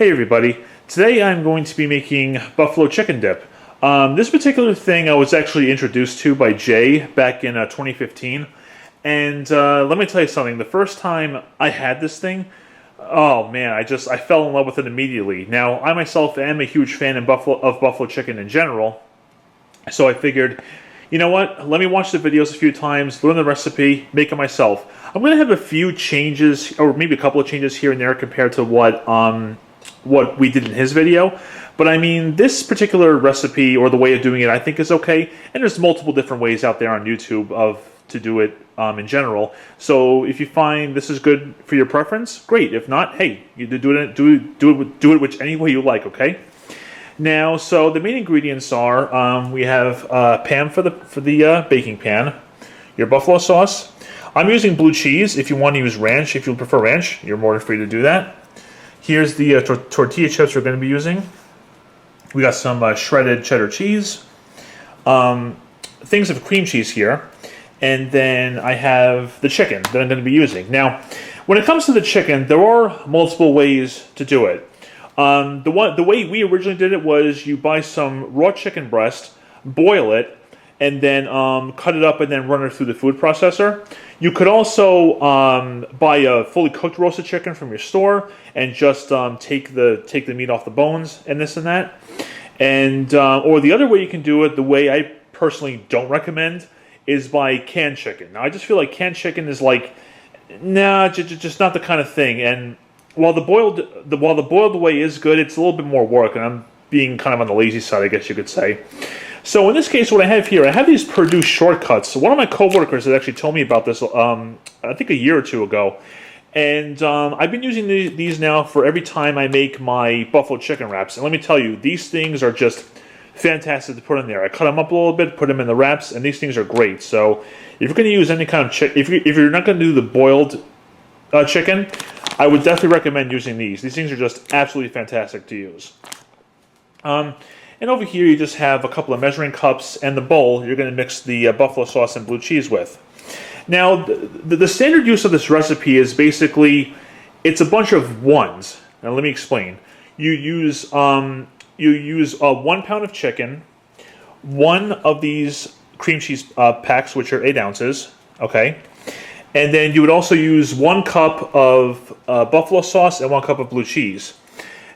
Hey everybody, today I'm going to be making buffalo chicken dip. This particular thing I was actually introduced to by Jay back in 2015, and let me tell you something, the first time I had this thing, oh man, I fell in love with it immediately. Now, I myself am a huge fan of buffalo chicken in general, so I figured, you know what, let me watch the videos a few times, learn the recipe, make it myself. I'm going to have a few changes, or maybe a couple of changes here and there compared to what we did in his video, but I mean, this particular recipe or the way of doing it I think is okay, and there's multiple different ways out there on YouTube to do it in general. So if you find this is good for your preference, great. If not, hey, you do it which any way you like. Okay. Now, so the main ingredients are we have a pan for the baking pan, your buffalo sauce. I'm using blue cheese. If you want to use ranch, if you prefer ranch, you're more than free to do that. Here's the tortilla chips we're going to be using. We got some shredded cheddar cheese, things of cream cheese here, and then I have the chicken that I'm going to be using. Now, when it comes to the chicken, there are multiple ways to do it. The way we originally did it was you buy some raw chicken breast, boil it, and then cut it up and then run it through the food processor. You could also buy a fully cooked roasted chicken from your store and just take the meat off the bones and this and that. And or the other way you can do it, the way I personally don't recommend, is buy canned chicken. Now I just feel like canned chicken is like, nah, just not the kind of thing. And while the boiled way is good, it's a little bit more work, and I'm being kind of on the lazy side, I guess you could say. So in this case, what I have here, I have these Purdue shortcuts. So one of my coworkers had actually told me about this, I think a year or two ago. And I've been using these now for every time I make my buffalo chicken wraps. And let me tell you, these things are just fantastic to put in there. I cut them up a little bit, put them in the wraps, and these things are great. So if you're going to use any kind of chicken, if you're not going to do the boiled chicken, I would definitely recommend using these. These things are just absolutely fantastic to use. And over here you just have a couple of measuring cups and the bowl you're going to mix the buffalo sauce and blue cheese with. Now, the standard use of this recipe is basically, it's a bunch of ones. Now let me explain. You use 1 pound of chicken, 1 of these cream cheese packs, which are 8 ounces, okay? And then you would also use 1 cup of buffalo sauce and 1 cup of blue cheese.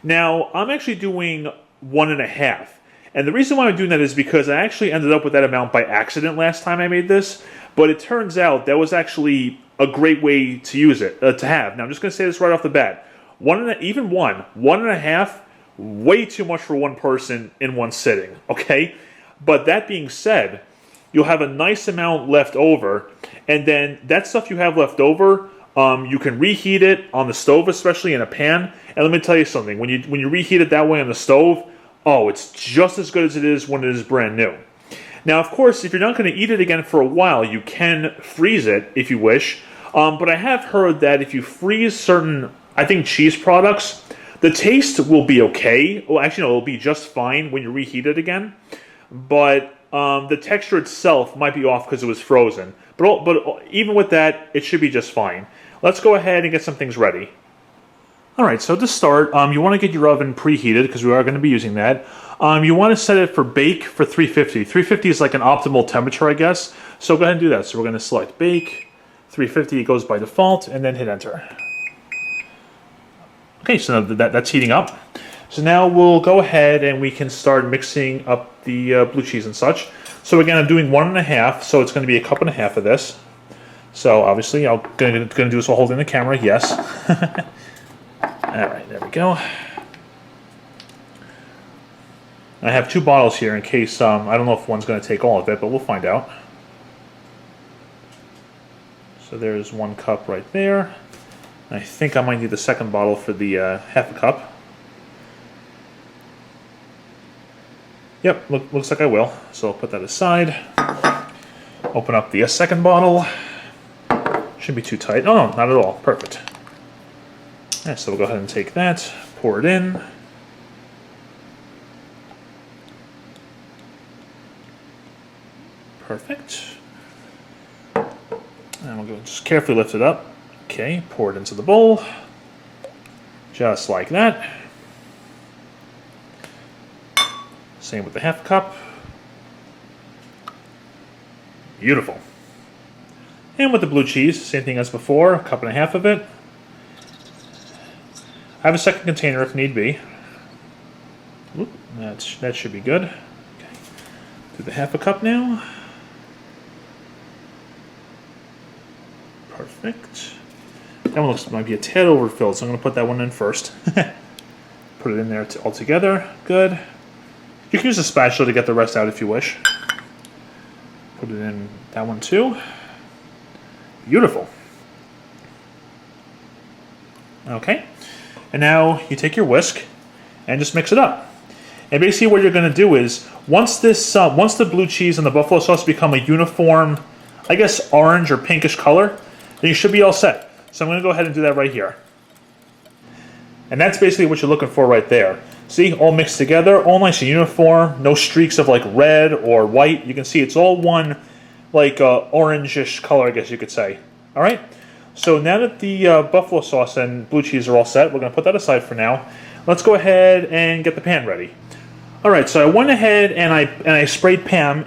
Now, I'm actually doing 1.5. And the reason why I'm doing that is because I actually ended up with that amount by accident last time I made this. But it turns out that was actually a great way to use it, to have. Now, I'm just going to say this right off the bat. 1.5, way too much for one person in one sitting, okay? But that being said, you'll have a nice amount left over. And then that stuff you have left over, you can reheat it on the stove, especially in a pan. And let me tell you something. When you reheat it that way on the stove, oh, it's just as good as it is when it is brand new. Now, of course, if you're not going to eat it again for a while, you can freeze it if you wish. But I have heard that if you freeze certain, I think, cheese products, the taste will be okay. Well, actually, no, it'll be just fine when you reheat it again. But the texture itself might be off because it was frozen. But even with that, it should be just fine. Let's go ahead and get some things ready. Alright, so to start, you want to get your oven preheated because we are going to be using that. You want to set it for bake for 350. 350 is like an optimal temperature, I guess. So go ahead and do that. So we're going to select bake, 350, it goes by default, and then hit enter. Okay, so that's heating up. So now we'll go ahead and we can start mixing up the blue cheese and such. So again, I'm doing 1.5, so it's going to be 1.5 cups of this. So obviously, I'm going to do this while holding the camera, yes. Alright, there we go. I have 2 bottles here in case, I don't know if one's going to take all of it, but we'll find out. So there's 1 cup right there. I think I might need the second bottle for the 1/2 cup. Yep, looks like I will. So I'll put that aside. Open up the second bottle. Shouldn't be too tight. Oh, no, not at all. Perfect. Yeah, so we'll go ahead and take that, pour it in. Perfect. And we'll go just carefully lift it up. Okay, pour it into the bowl. Just like that. Same with the half cup. Beautiful. And with the blue cheese, same thing as before, a cup and a half of it. I have a second container if need be. Oop, that should be good. Okay. Do the half a cup now. Perfect. That one looks might be a tad overfilled, so I'm going to put that one in first. Put it in there all together. Good. You can use a spatula to get the rest out if you wish. Put it in that one too. Beautiful. Okay. And now you take your whisk and just mix it up. And basically what you're going to do is, once the blue cheese and the buffalo sauce become a uniform, I guess orange or pinkish color, then you should be all set. So I'm going to go ahead and do that right here. And that's basically what you're looking for right there. See, all mixed together, all nice and uniform, no streaks of like red or white. You can see it's all one like orangish color, I guess you could say. All right, so now that the buffalo sauce and blue cheese are all set, we're going to put that aside for now. Let's go ahead and get the pan ready. All right, so I went ahead and I sprayed Pam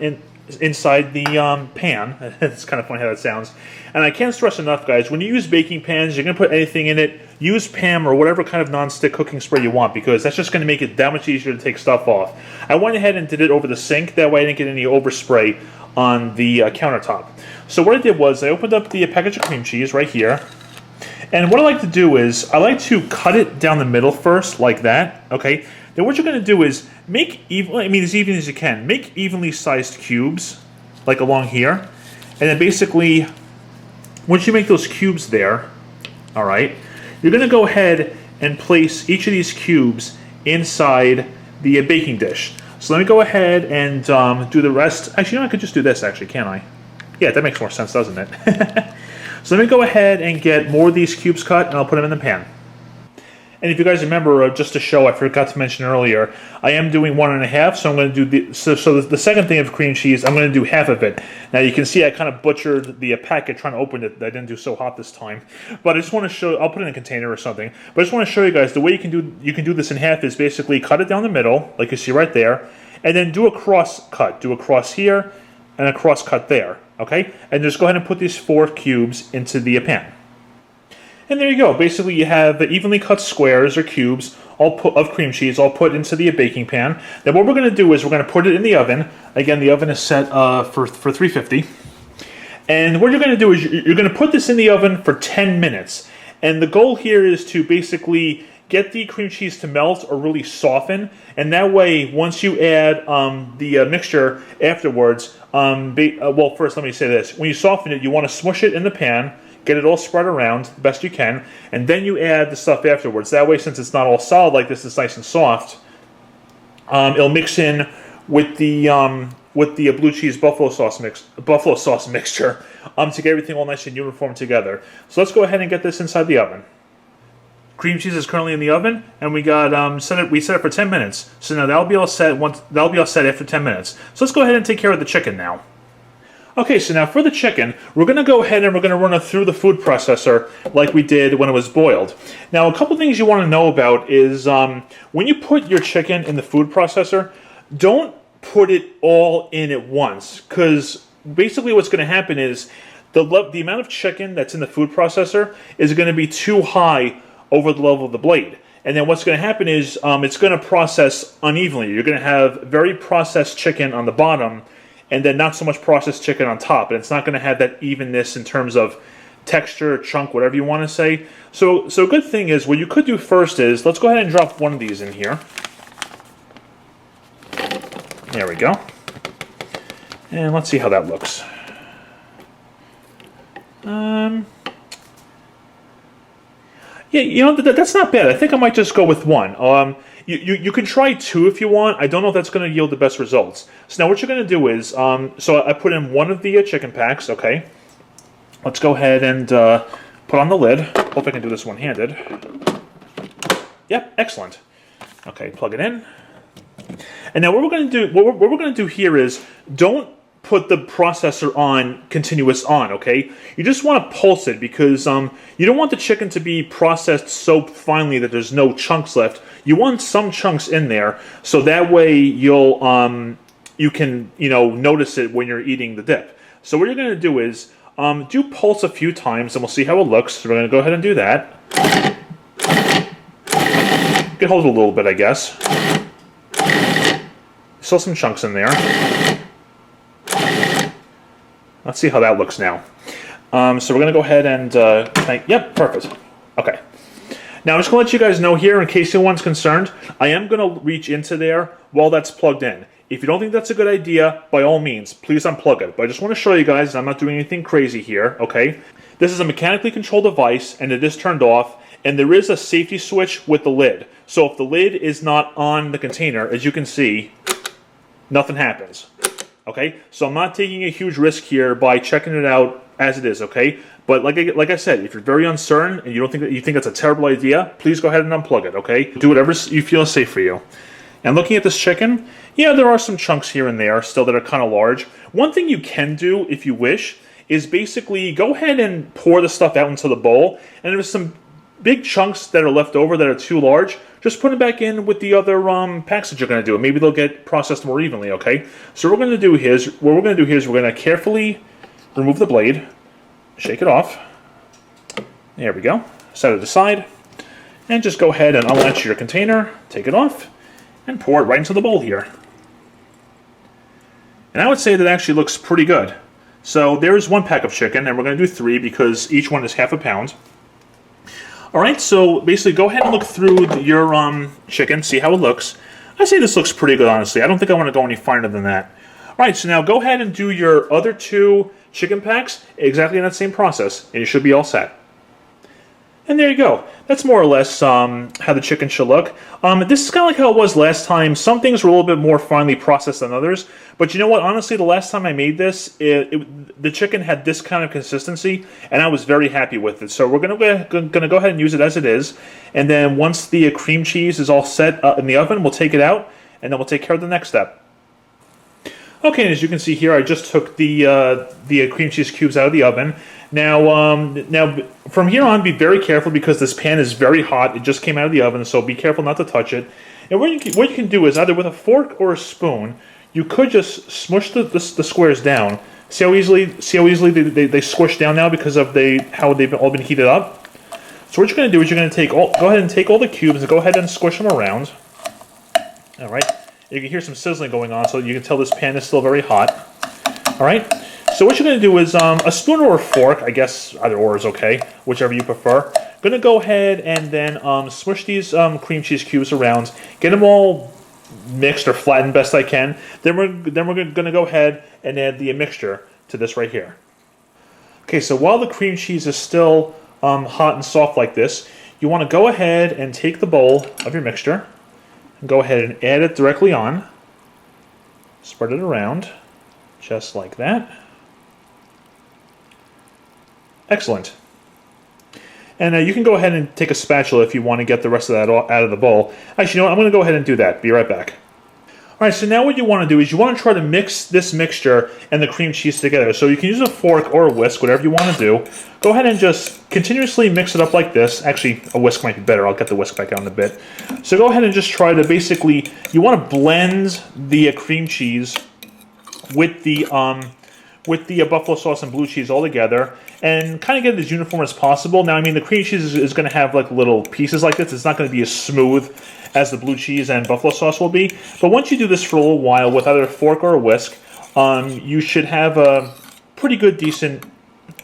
inside the pan. It's kind of funny how that sounds. And I can't stress enough, guys, when you use baking pans, you're going to put anything in it, use Pam or whatever kind of non-stick cooking spray you want, because that's just going to make it that much easier to take stuff off. I went ahead and did it over the sink, that way I didn't get any overspray on the countertop. So what I did was I opened up the package of cream cheese right here, and what I like to do is I like to cut it down the middle first, like that, okay? Then what you're going to do is make as even as you can, make evenly sized cubes, like along here, and then basically, once you make those cubes there, all right, you're going to go ahead and place each of these cubes inside the baking dish. So let me go ahead and do the rest. Actually, you know, I could just do this, actually, can't I? Yeah, that makes more sense, doesn't it? So let me go ahead and get more of these cubes cut, and I'll put them in the pan. And if you guys remember, just to show, I forgot to mention earlier, I am doing 1.5, so I'm going to do the second thing of cream cheese, I'm going to do half of it. Now you can see I kind of butchered the packet trying to open it. I didn't do so hot this time, but I just want to show. I'll put it in a container or something. But I just want to show you guys the way you can do this in half is basically cut it down the middle, like you see right there, and then do a cross cut. Do a cross here and a cross cut there. Okay, and just go ahead and put these 4 cubes into the pan. And there you go. Basically, you have evenly cut squares or cubes of cream cheese all put into the baking pan. Then what we're going to do is we're going to put it in the oven. Again, the oven is set for 350. And what you're going to do is you're going to put this in the oven for 10 minutes. And the goal here is to basically get the cream cheese to melt or really soften. And that way, once you add the mixture afterwards, well, first let me say this. When you soften it, you want to smush it in the pan, get it all spread around the best you can, and then you add the stuff afterwards. That way, since it's not all solid like this, it's nice and soft. It'll mix in with the blue cheese buffalo sauce mixture to get everything all nice and uniform together. So let's go ahead and get this inside the oven. Cream cheese is currently in the oven, and we got set it for 10 minutes. So now that'll be all set. That'll be all set after 10 minutes. So let's go ahead and take care of the chicken now. Okay, so now for the chicken, we're going to go ahead and we're going to run it through the food processor like we did when it was boiled. Now, a couple things you want to know about is when you put your chicken in the food processor, don't put it all in at once, because basically what's going to happen is the amount of chicken that's in the food processor is going to be too high over the level of the blade. And then what's going to happen is it's going to process unevenly. You're going to have very processed chicken on the bottom, and then not so much processed chicken on top, and it's not going to have that evenness in terms of texture, chunk, whatever you want to say. So a good thing is, what you could do first is, let's go ahead and drop one of these in here. There we go. And let's see how that looks. Yeah, you know, that's not bad. I think I might just go with one. You can try 2 if you want. I don't know if that's going to yield the best results. So now what you're going to do is, so I put in one of the chicken packs, okay. Let's go ahead and put on the lid. Hope I can do this one-handed. Yep, excellent. Okay, plug it in. And now what we're going to do, what we're going to do here is, don't put the processor on continuous on, okay? You just want to pulse it because you don't want the chicken to be processed so finely that there's no chunks left. You want some chunks in there so that way you'll you can, you know, notice it when you're eating the dip. So what you're going to do is do pulse a few times and we'll see how it looks. So we're going to go ahead and do that. You can hold it a little bit, I guess. Still some chunks in there. Let's see how that looks now. So we're going to go ahead and, yep, perfect. Okay. Now I'm just going to let you guys know here, in case anyone's concerned, I am going to reach into there while that's plugged in. If you don't think that's a good idea, by all means, please unplug it. But I just want to show you guys I'm not doing anything crazy here, okay? This is a mechanically controlled device, and it is turned off, and there is a safety switch with the lid. So if the lid is not on the container, as you can see, nothing happens. Okay, so I'm not taking a huge risk here by checking it out as it is. Okay, but like I said, if you're very uncertain and you think it's a terrible idea, please go ahead and unplug it. Okay, do whatever you feel is safe for you. And looking at this chicken, yeah, there are some chunks here and there still that are kind of large. One thing you can do if you wish is basically go ahead and pour the stuff out into the bowl, and there's some big chunks that are left over that are too large. Just put it back in with the other packs that you're going to do, and maybe they'll get processed more evenly, okay? So what we're going to do is, we're going to carefully remove the blade, shake it off. There we go. Set it aside, and just go ahead and unlatch your container, take it off, and pour it right into the bowl here. And I would say that actually looks pretty good. So there's one pack of chicken, and we're going to do 3 because each one is half a pound. Alright, so basically go ahead and look through your chicken, see how it looks. I say this looks pretty good, honestly. I don't think I want to go any finer than that. Alright, so now go ahead and do your other 2 chicken packs exactly in that same process, and you should be all set. And there you go. That's more or less how the chicken should look. This is kind of like how it was last time. Some things were a little bit more finely processed than others. But you know what? Honestly, the last time I made this, the chicken had this kind of consistency, and I was very happy with it. So we're going to go ahead and use it as it is. And then once the cream cheese is all set in the oven, we'll take it out, and then we'll take care of the next step. Okay, and as you can see here, I just took the cream cheese cubes out of the oven. Now from here on, be very careful because this pan is very hot. It just came out of the oven, so be careful not to touch it. And what you can do is either with a fork or a spoon, you could just smush the squares down. See how easily they squish down now because of how they've all been heated up. So what you're going to do is you're going to go ahead and take all the cubes and go ahead and squish them around. All right. You can hear some sizzling going on, so you can tell this pan is still very hot. All right. So what you're going to do is a spoon or a fork, I guess either or is okay, whichever you prefer. Going to go ahead and then smush these cream cheese cubes around, get them all mixed or flattened best I can. Then we're going to go ahead and add the mixture to this right here. Okay, so while the cream cheese is still hot and soft like this, you want to go ahead and take the bowl of your mixture and go ahead and add it directly on. Spread it around, just like that. Excellent. And you can go ahead and take a spatula if you want to get the rest of that out of the bowl. Actually, you know what? I'm going to go ahead and do that. Be right back. Alright, so now what you want to do is you want to try to mix this mixture and the cream cheese together. So you can use a fork or a whisk, whatever you want to do. Go ahead and just continuously mix it up like this. Actually, a whisk might be better. I'll get the whisk back out in a bit. So go ahead and just try to basically, you want to blend the cream cheese with the buffalo sauce and blue cheese all together and kind of get it as uniform as possible. Now, I mean, the cream cheese is going to have like little pieces like this. It's not going to be as smooth as the blue cheese and buffalo sauce will be. But once you do this for a little while with either a fork or a whisk, you should have a pretty good, decent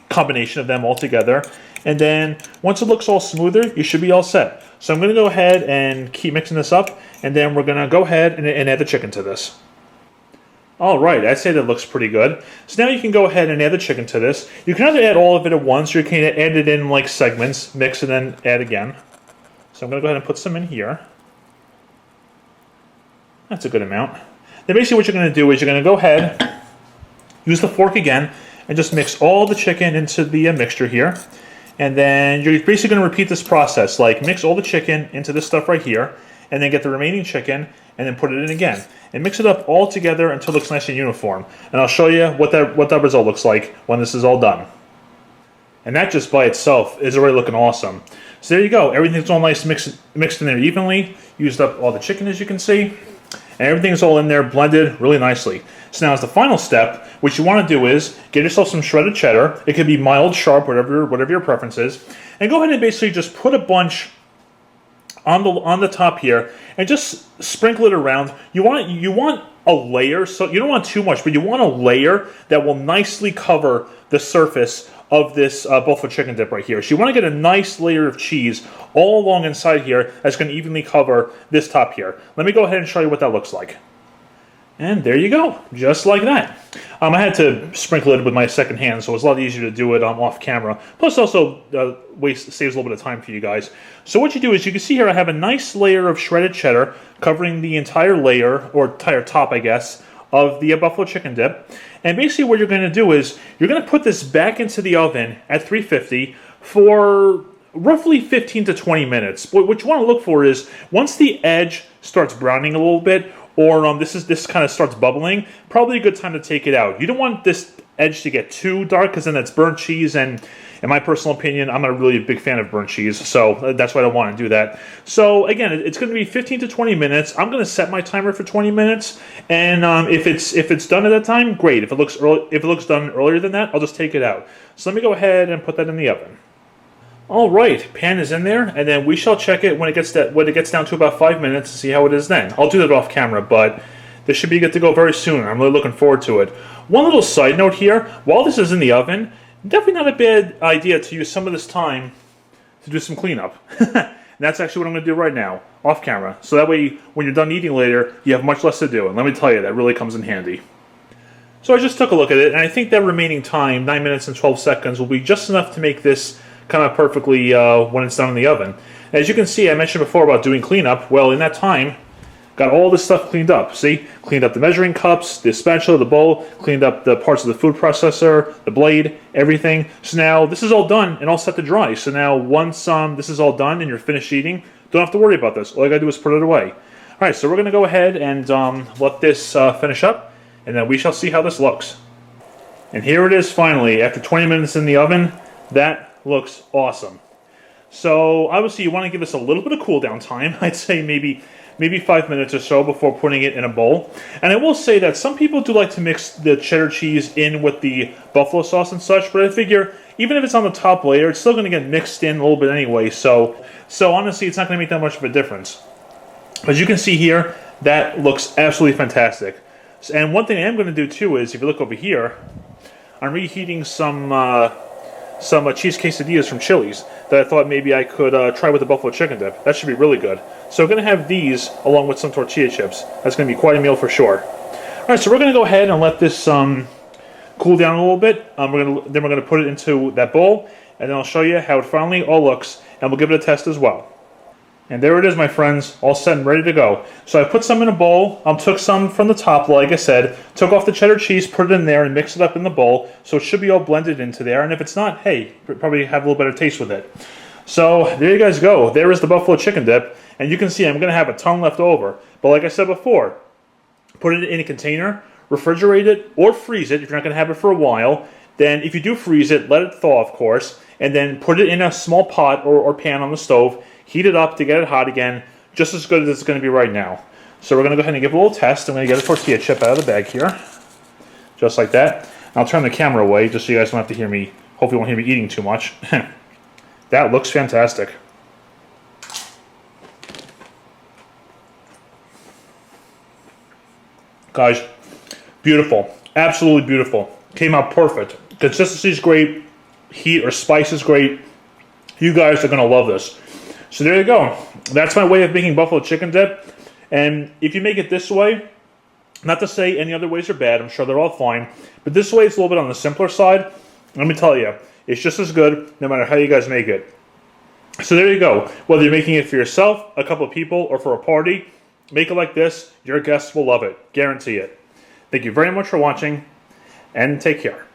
combination of them all together. And then once it looks all smoother, you should be all set. So I'm going to go ahead and keep mixing this up, and then we're going to go ahead and add the chicken to this. Alright, I'd say that looks pretty good. So now you can go ahead and add the chicken to this. You can either add all of it at once, or you can add it in like segments, mix and then add again. So I'm going to go ahead and put some in here. That's a good amount. Then basically what you're going to do is you're going to go ahead, use the fork again, and just mix all the chicken into the mixture here. And then you're basically going to repeat this process, like mix all the chicken into this stuff right here, and then get the remaining chicken, and then put it in again. And mix it up all together until it looks nice and uniform. And I'll show you what that result looks like when this is all done. And that just by itself is already looking awesome. So there you go. Everything's all nice mixed in there evenly. Used up all the chicken, as you can see. And everything's all in there blended really nicely. So now as the final step, what you want to do is get yourself some shredded cheddar. It could be mild, sharp, whatever your preference is. And go ahead and basically just put a bunch on the top here and just sprinkle it around. You want a layer, so you don't want too much, but you want a layer that will nicely cover the surface of this buffalo chicken dip right here. So you want to get a nice layer of cheese all along inside here that's going to evenly cover this top here. Let me go ahead and show you what that looks like. And there you go, just like that. I had to sprinkle it with my second hand, so it was a lot easier to do it off camera. Plus, also saves a little bit of time for you guys. So what you do is, you can see here I have a nice layer of shredded cheddar covering the entire layer, or entire top, I guess, of the buffalo chicken dip. And basically what you're going to do is, you're going to put this back into the oven at 350 for roughly 15 to 20 minutes. What you want to look for is, once the edge starts browning a little bit, or this kind of starts bubbling, probably a good time to take it out. You don't want this edge to get too dark, because then that's burnt cheese, and in my personal opinion, I'm not really a big fan of burnt cheese, so that's why I don't want to do that. So again, it's going to be 15 to 20 minutes. I'm going to set my timer for 20 minutes, and if it's done at that time, great. If it looks done earlier than that, I'll just take it out. So let me go ahead and put that in the oven. All right, pan is in there, and then we shall check it when it gets down to about 5 minutes to see how it is then. I'll do that off camera, but this should be good to go very soon. I'm really looking forward to it. One little side note here, while this is in the oven, definitely not a bad idea to use some of this time to do some cleanup. And that's actually what I'm going to do right now, off camera. So that way, when you're done eating later, you have much less to do. And let me tell you, that really comes in handy. So I just took a look at it, and I think that remaining time, 9 minutes and 12 seconds, will be just enough to make this come out perfectly when it's done in the oven. As you can see, I mentioned before about doing cleanup. Well, in that time, got all this stuff cleaned up. See? Cleaned up the measuring cups, the spatula, the bowl, cleaned up the parts of the food processor, the blade, everything. So now this is all done and all set to dry. So now once this is all done and you're finished eating, don't have to worry about this. All I gotta do is put it away. All right, so we're gonna go ahead and let this finish up, and then we shall see how this looks. And here it is finally, after 20 minutes in the oven. That looks awesome. So obviously you want to give this a little bit of cool down time. I'd say maybe 5 minutes or so before putting it in a bowl. And I will say that some people do like to mix the cheddar cheese in with the buffalo sauce and such, but I figure even if it's on the top layer, it's still going to get mixed in a little bit anyway. So honestly, it's not going to make that much of a difference. As you can see here, that looks absolutely fantastic. And one thing I am going to do too is, if you look over here, I'm reheating some cheese quesadillas from Chili's that I thought maybe I could try with the buffalo chicken dip. That should be really good. So I'm going to have these along with some tortilla chips. That's going to be quite a meal for sure. All right, so we're going to go ahead and let this cool down a little bit. Then we're going to put it into that bowl, and then I'll show you how it finally all looks, and we'll give it a test as well. And there it is, my friends, all set and ready to go. So I put some in a bowl, took some from the top, like I said, took off the cheddar cheese, put it in there, and mixed it up in the bowl, so it should be all blended into there. And if it's not, hey, probably have a little better taste with it. So there you guys go. There is the buffalo chicken dip, and you can see I'm going to have a ton left over. But like I said before, put it in a container, refrigerate it, or freeze it if you're not going to have it for a while. Then if you do freeze it, let it thaw, of course, and then put it in a small pot or pan on the stove. Heat it up to get it hot again, just as good as it's going to be right now. So we're going to go ahead and give it a little test. I'm going to get a tortilla chip out of the bag here, just like that. I'll turn the camera away just so you guys don't have to hear me, hopefully you won't hear me eating too much. That looks fantastic. Guys, beautiful. Absolutely beautiful. Came out perfect. Consistency is great. Heat or spice is great. You guys are going to love this. So there you go. That's my way of making buffalo chicken dip. And if you make it this way, not to say any other ways are bad, I'm sure they're all fine, but this way it's a little bit on the simpler side. Let me tell you, it's just as good no matter how you guys make it. So there you go. Whether you're making it for yourself, a couple of people, or for a party, make it like this. Your guests will love it. Guarantee it. Thank you very much for watching, and take care.